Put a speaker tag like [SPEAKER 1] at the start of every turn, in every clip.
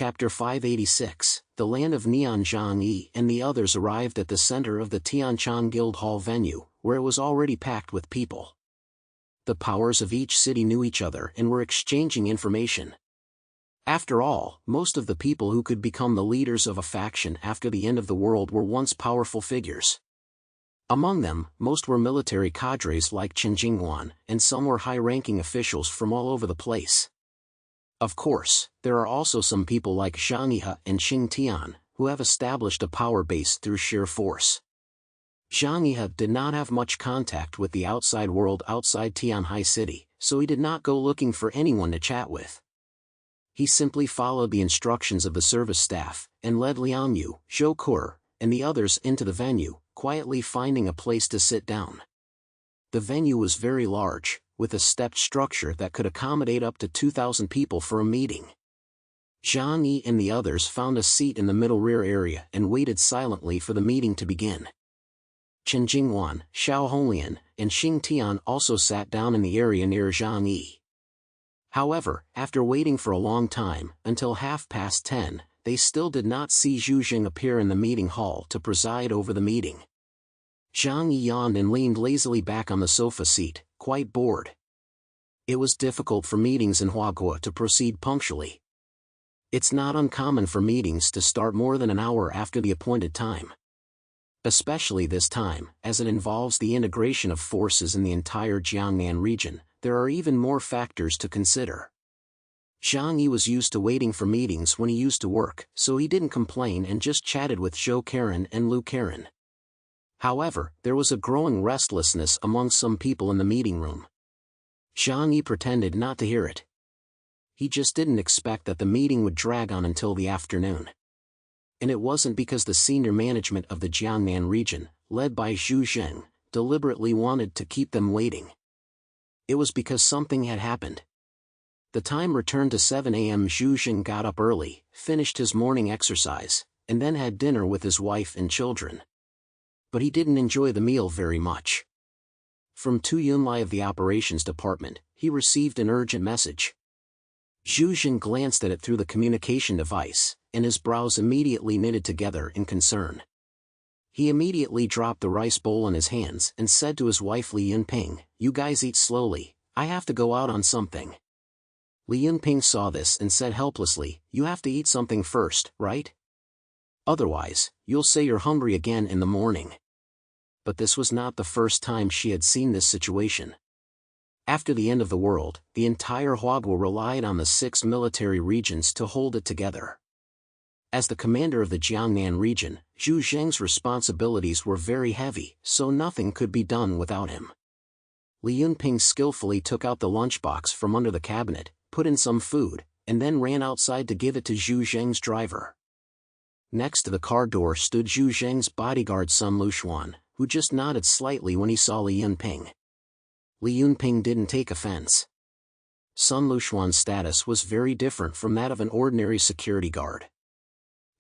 [SPEAKER 1] Chapter 586, The Land of Neon. Zhang Yi and the others arrived at the center of the Tianchang Guild Hall venue, where it was already packed with people. The powers of each city knew each other and were exchanging information. After all, most of the people who could become the leaders of a faction after the end of the world were once powerful figures. Among them, most were military cadres like Chen Jinghuan, and some were high-ranking officials from all over the place. Of course, there are also some people like Zhang Yi and Qing Tian, who have established a power base through sheer force. Zhang Yi did not have much contact with the outside world outside Tianhai City, so he did not go looking for anyone to chat with. He simply followed the instructions of the service staff, and led Liang Yu, Zhou Ke, and the others into the venue, quietly finding a place to sit down. The venue was very large, with a stepped structure that could accommodate up to 2,000 people for a meeting. Zhang Yi and the others found a seat in the middle rear area and waited silently for the meeting to begin. Chen Jinghuan, Xiao Honglian, and Xing Tian also sat down in the area near Zhang Yi. However, after waiting for a long time, until 10:30, they still did not see Zhu Jing appear in the meeting hall to preside over the meeting. Zhang Yi yawned and leaned lazily back on the sofa seat, quite bored. It was difficult for meetings in Huagua to proceed punctually. It's not uncommon for meetings to start more than an hour after the appointed time. Especially this time, as it involves the integration of forces in the entire Jiangnan region, there are even more factors to consider. Zhang Yi was used to waiting for meetings when he used to work, so he didn't complain and just chatted with Zhou Karen and Lu Karen. However, there was a growing restlessness among some people in the meeting room. Zhang Yi pretended not to hear it. He just didn't expect that the meeting would drag on until the afternoon. And it wasn't because the senior management of the Jiangnan region, led by Zhu Zheng, deliberately wanted to keep them waiting. It was because something had happened. The time returned to 7 a.m. Zhu Zheng got up early, finished his morning exercise, and then had dinner with his wife and children. But he didn't enjoy the meal very much. From Tu Yunlai of the operations department, he received an urgent message. Zhu Zheng glanced at it through the communication device, and his brows immediately knitted together in concern. He immediately dropped the rice bowl in his hands and said to his wife Li Yunping, "You guys eat slowly, I have to go out on something." Li Yunping saw this and said helplessly, "You have to eat something first, right? Otherwise, you'll say you're hungry again in the morning." But this was not the first time she had seen this situation. After the end of the world, the entire Huagua relied on the 6 military regions to hold it together. As the commander of the Jiangnan region, Zhu Zheng's responsibilities were very heavy, so nothing could be done without him. Li Yunping skillfully took out the lunchbox from under the cabinet, put in some food, and then ran outside to give it to Zhu Zheng's driver. Next to the car door stood Zhu Zheng's bodyguard Sun Lushuan, who just nodded slightly when he saw Li Yunping. Li Yunping didn't take offense. Sun Lushuan's status was very different from that of an ordinary security guard.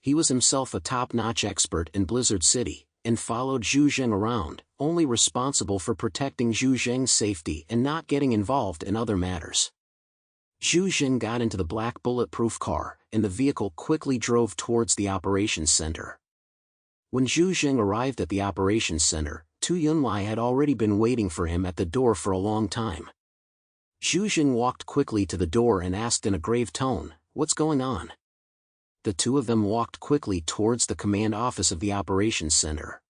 [SPEAKER 1] He was himself a top-notch expert in Blizzard City, and followed Zhu Zheng around, only responsible for protecting Zhu Zheng's safety and not getting involved in other matters. Zhu Zheng got into the black bulletproof car, and the vehicle quickly drove towards the operations center. When Zhu Zheng arrived at the operations center, Tu Yunlai had already been waiting for him at the door for a long time. Zhu Zheng walked quickly to the door and asked in a grave tone, "What's going on?" The two of them walked quickly towards the command office of the operations center.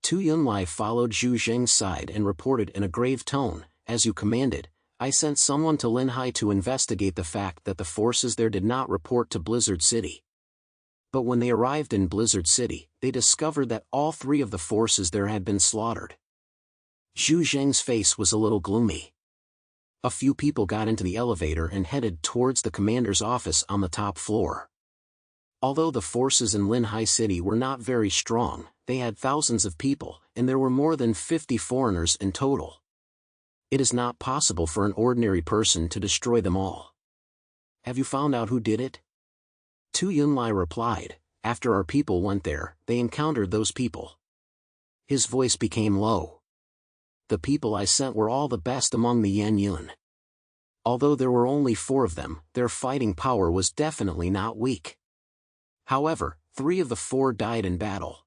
[SPEAKER 1] Tu Yunlai followed Zhu Zheng's side and reported in a grave tone, "As you commanded, I sent someone to Linhai to investigate the fact that the forces there did not report to Blizzard City. But when they arrived in Blizzard City, they discovered that all 3 of the forces there had been slaughtered." Zhu Zheng's face was a little gloomy. A few people got into the elevator and headed towards the commander's office on the top floor. Although the forces in Linhai City were not very strong, they had thousands of people, and there were more than 50 foreigners in total. It is not possible for an ordinary person to destroy them all. "Have you found out who did it?" Tu Yunlai replied, "After our people went there, they encountered those people." His voice became low. "The people I sent were all the best among the Yan Yun. Although there were only 4 of them, their fighting power was definitely not weak. However, 3 of the 4 died in battle.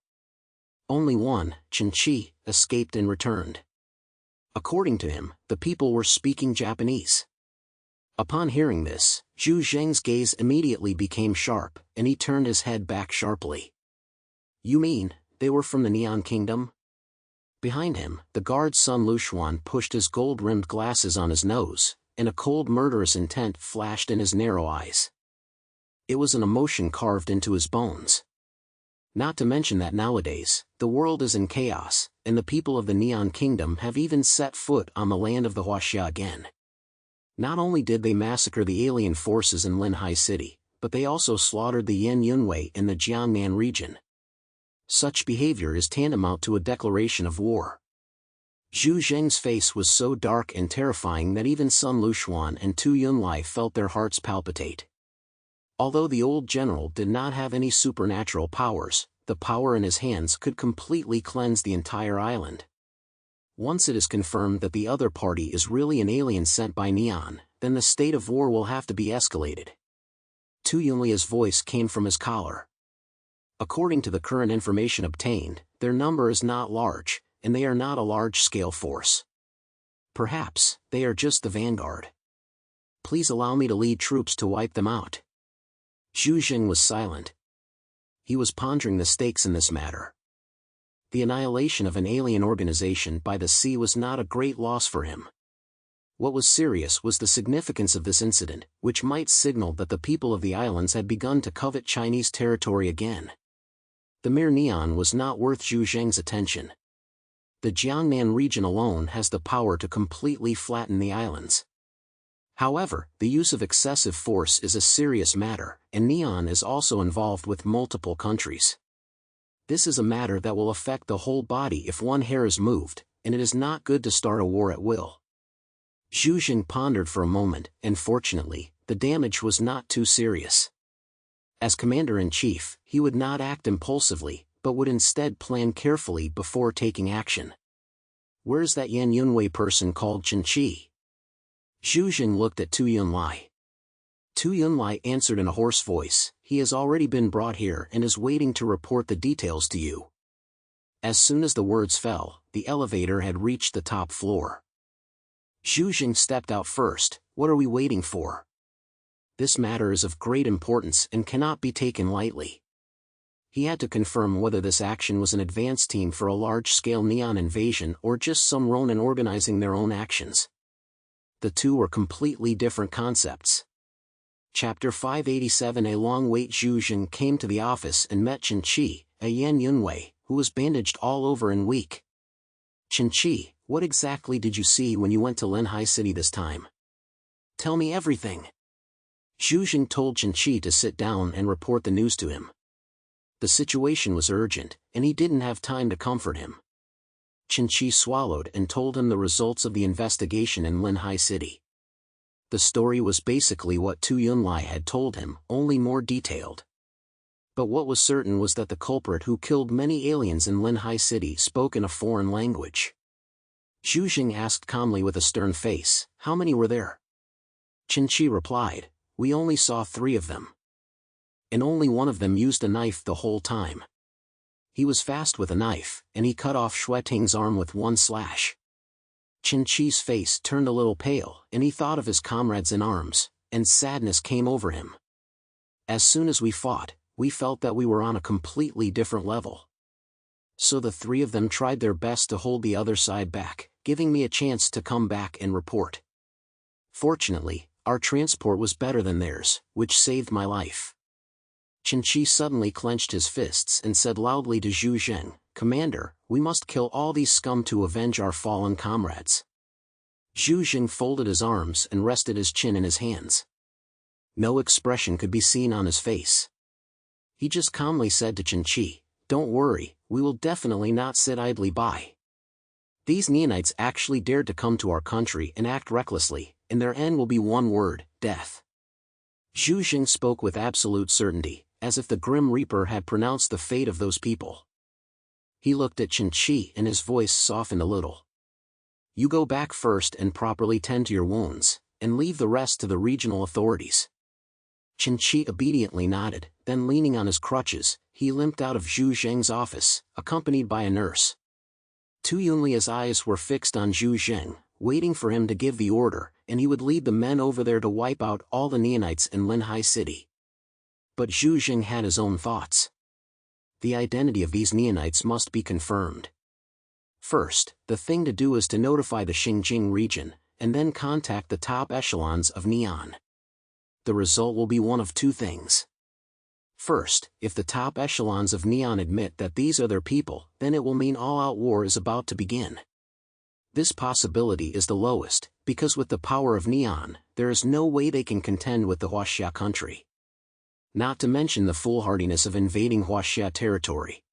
[SPEAKER 1] Only one, Qin, escaped and returned. According to him, the people were speaking Japanese. Upon hearing this, Zhu Zheng's gaze immediately became sharp, and he turned his head back sharply. You mean, they were from the Neon Kingdom? Behind him, the guard's son Luxuan pushed his gold-rimmed glasses on his nose, and a cold murderous intent flashed in his narrow eyes. It was an emotion carved into his bones. Not to mention that nowadays, the world is in chaos, and the people of the Neon Kingdom have even set foot on the land of the Huaxia again. Not only did they massacre the alien forces in Linhai City, but they also slaughtered the Yan Yunwei in the Jiangnan region. Such behavior is tantamount to a declaration of war. Zhu Zheng's face was so dark and terrifying that even Sun Luxuan and Tu Yunlai felt their hearts palpitate. Although the old general did not have any supernatural powers, the power in his hands could completely cleanse the entire island. Once it is confirmed that the other party is really an alien sent by Neon, then the state of war will have to be escalated. Tu Yunlia's voice came from his collar. According to the current information obtained, their number is not large, and they are not a large-scale force. Perhaps, they are just the vanguard. Please allow me to lead troops to wipe them out. Zhu Zheng was silent. He was pondering the stakes in this matter. The annihilation of an alien organization by the sea was not a great loss for him. What was serious was the significance of this incident, which might signal that the people of the islands had begun to covet Chinese territory again. The mere Neon was not worth Zhu Zheng's attention. The Jiangnan region alone has the power to completely flatten the islands. However, the use of excessive force is a serious matter, and Neon is also involved with multiple countries. This is a matter that will affect the whole body if one hair is moved, and it is not good to start a war at will. Zhu Zheng pondered for a moment, and fortunately, the damage was not too serious. As commander-in-chief, he would not act impulsively, but would instead plan carefully before taking action. Where's that Yan Yunwei person called Qin? Zhu Zheng looked at Tu Yunlai. Tu Yunlai answered in a hoarse voice, he has already been brought here and is waiting to report the details to you. As soon as the words fell, the elevator had reached the top floor. Zhu Zheng stepped out first. What are we waiting for? This matter is of great importance and cannot be taken lightly. He had to confirm whether this action was an advance team for a large-scale Neon invasion or just some Ronin organizing their own actions. The two were completely different concepts. Chapter 587. A long wait. Zhu Zheng came to the office and met Qin, a Yan Yunwei, who was bandaged all over and weak. Qin, what exactly did you see when you went to Linhai City this time? Tell me everything. Zhu Zheng told Qin to sit down and report the news to him. The situation was urgent, and he didn't have time to comfort him. Qin swallowed and told him the results of the investigation in Linhai City. The story was basically what Tu Yunlai had told him, only more detailed. But what was certain was that the culprit who killed many aliens in Linhai City spoke in a foreign language. Zhu Zheng asked calmly with a stern face, how many were there? Qin replied, we only saw 3 of them. And only one of them used a knife the whole time. He was fast with a knife, and he cut off Xueting's arm with one slash. Qin's face turned a little pale, and he thought of his comrades in arms, and sadness came over him. As soon as we fought, we felt that we were on a completely different level. So the 3 of them tried their best to hold the other side back, giving me a chance to come back and report. Fortunately, our transport was better than theirs, which saved my life. Qin suddenly clenched his fists and said loudly to Zhu Zheng, Commander, we must kill all these scum to avenge our fallen comrades. Zhu Zheng folded his arms and rested his chin in his hands. No expression could be seen on his face. He just calmly said to Qin, don't worry, we will definitely not sit idly by. These Neonites actually dared to come to our country and act recklessly, and their end will be one word, death. Zhu Zheng spoke with absolute certainty, as if the Grim Reaper had pronounced the fate of those people. He looked at Qin and his voice softened a little. You go back first and properly tend to your wounds, and leave the rest to the regional authorities. Qin obediently nodded, then leaning on his crutches, he limped out of Zhu Zheng's office, accompanied by a nurse. Tu Yunlia's eyes were fixed on Zhu Zheng, waiting for him to give the order, and he would lead the men over there to wipe out all the Neonites in Linhai City. But Zhu Zheng had his own thoughts. The identity of these Neonites must be confirmed. First, the thing to do is to notify the Xinjiang region, and then contact the top echelons of Neon. The result will be one of two things. First, if the top echelons of Neon admit that these are their people, then it will mean all-out war is about to begin. This possibility is the lowest, because with the power of Neon, there is no way they can contend with the Huaxia country. Not to mention the foolhardiness of invading Huaxia territory.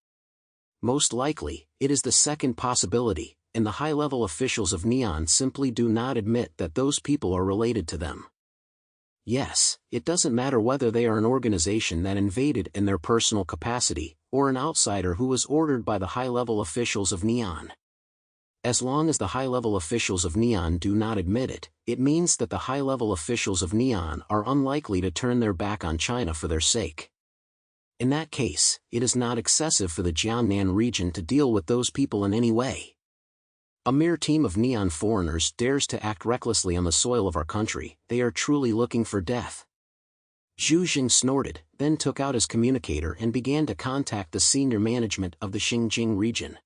[SPEAKER 1] Most likely, it is the second possibility, and the high-level officials of Neon simply do not admit that those people are related to them. Yes, it doesn't matter whether they are an organization that invaded in their personal capacity, or an outsider who was ordered by the high-level officials of Neon. As long as the high-level officials of Neon do not admit it, it means that the high-level officials of Neon are unlikely to turn their back on China for their sake. In that case, it is not excessive for the Jiangnan region to deal with those people in any way. A mere team of Neon foreigners dares to act recklessly on the soil of our country, they are truly looking for death. Zhu Zheng snorted, then took out his communicator and began to contact the senior management of the Xinjiang region.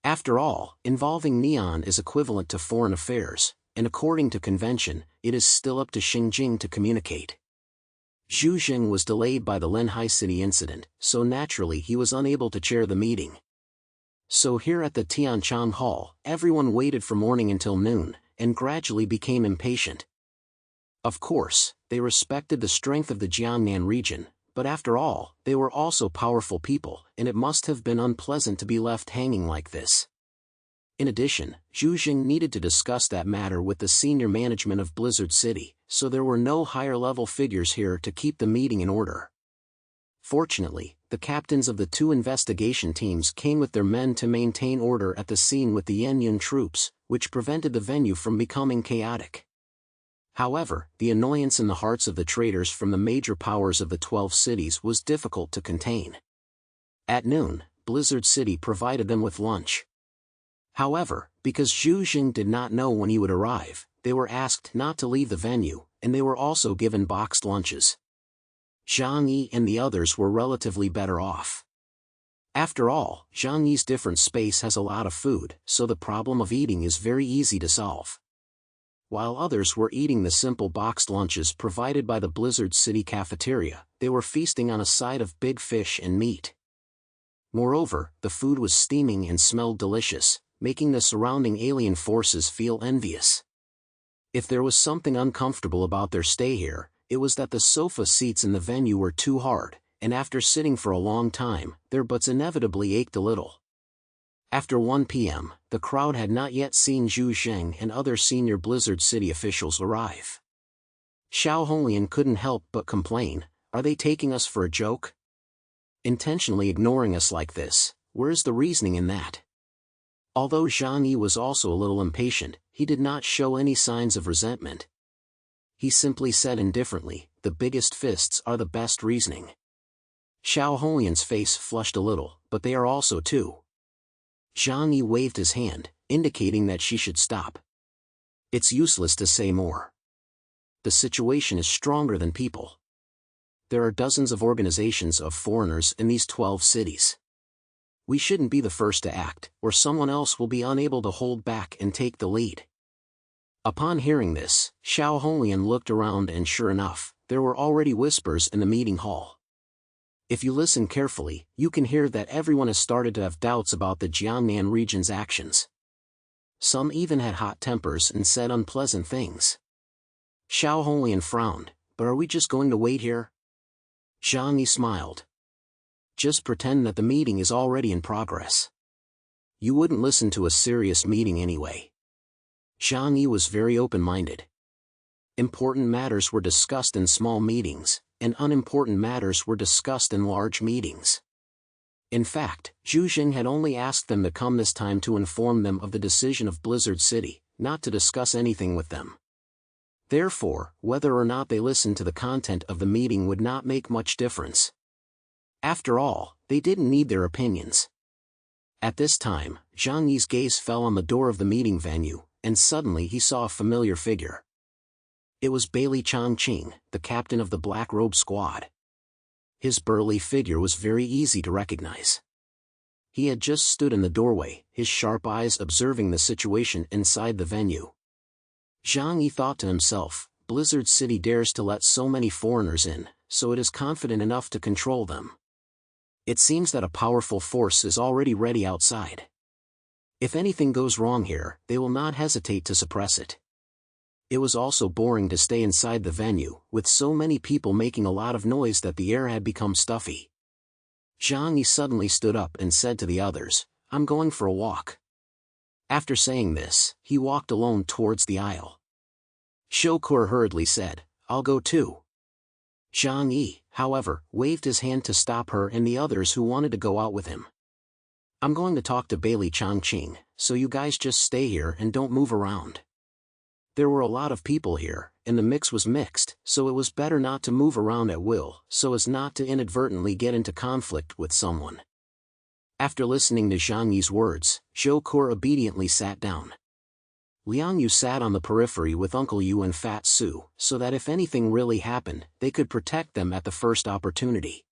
[SPEAKER 1] After all, involving Neon is equivalent to foreign affairs, and according to convention, it is still up to Xinjiang to communicate. Zhu Zheng was delayed by the Linhai City incident, so naturally he was unable to chair the meeting. So here at the Tianchan Hall, everyone waited from morning until noon, and gradually became impatient. Of course, they respected the strength of the Jiangnan region, but after all, they were also powerful people, and it must have been unpleasant to be left hanging like this. In addition, Zhu Zheng needed to discuss that matter with the senior management of Blizzard City, so there were no higher-level figures here to keep the meeting in order. Fortunately, the captains of the two investigation teams came with their men to maintain order at the scene with the Yanyun troops, which prevented the venue from becoming chaotic. However, the annoyance in the hearts of the traitors from the major powers of the 12 cities was difficult to contain. At noon, Blizzard City provided them with lunch. However, because Zhu Zheng did not know when he would arrive, they were asked not to leave the venue, and they were also given boxed lunches. Zhang Yi and the others were relatively better off. After all, Zhang Yi's different space has a lot of food, so the problem of eating is very easy to solve. While others were eating the simple boxed lunches provided by the Blizzard City cafeteria, they were feasting on a side of big fish and meat. Moreover, the food was steaming and smelled delicious, making the surrounding alien forces feel envious. If there was something uncomfortable about their stay here, it was that the sofa seats in the venue were too hard, and after sitting for a long time, their butts inevitably ached a little. After 1 p.m., the crowd had not yet seen Zhu Zheng and other senior Blizzard City officials arrive. Xiao Honglian couldn't help but complain, "Are they taking us for a joke? Intentionally ignoring us like this, where's the reasoning in that?" Although Zhang Yi was also a little impatient, he did not show any signs of resentment. He simply said indifferently, "The biggest fists are the best reasoning." Xiao Honglian's face flushed a little, but they are also too. Zhang Yi waved his hand, indicating that she should stop. It's useless to say more. The situation is stronger than people. There are dozens of organizations of foreigners in these 12 cities. We shouldn't be the first to act, or someone else will be unable to hold back and take the lead. Upon hearing this, Xiao Honglian looked around and sure enough, there were already whispers in the meeting hall. If you listen carefully, you can hear that everyone has started to have doubts about the Jiangnan region's actions. Some even had hot tempers and said unpleasant things. Xiao Honglian frowned, "But are we just going to wait here?" Zhang Yi smiled. "Just pretend that the meeting is already in progress. You wouldn't listen to a serious meeting anyway." Zhang Yi was very open-minded. Important matters were discussed in small meetings, and unimportant matters were discussed in large meetings. In fact, Zhu Zheng had only asked them to come this time to inform them of the decision of Blizzard City, not to discuss anything with them. Therefore, whether or not they listened to the content of the meeting would not make much difference. After all, they didn't need their opinions. At this time, Zhang Yi's gaze fell on the door of the meeting venue, and suddenly he saw a familiar figure. It was Bailey Chongqing, the captain of the Black Robe Squad. His burly figure was very easy to recognize. He had just stood in the doorway, his sharp eyes observing the situation inside the venue. Zhang Yi thought to himself, Blizzard City dares to let so many foreigners in, so it is confident enough to control them. It seems that a powerful force is already ready outside. If anything goes wrong here, they will not hesitate to suppress it. It was also boring to stay inside the venue, with so many people making a lot of noise that the air had become stuffy. Zhang Yi suddenly stood up and said to the others, "I'm going for a walk." After saying this, he walked alone towards the aisle. Shokur hurriedly said, "I'll go too." Zhang Yi, however, waved his hand to stop her and the others who wanted to go out with him. "I'm going to talk to Bailey Chongqing, so you guys just stay here and don't move around." There were a lot of people here, and the mix was mixed, so it was better not to move around at will, so as not to inadvertently get into conflict with someone. After listening to Zhang Yi's words, Shokur obediently sat down. Liang Yu sat on the periphery with Uncle Yu and Fat Su, so that if anything really happened, they could protect them at the first opportunity.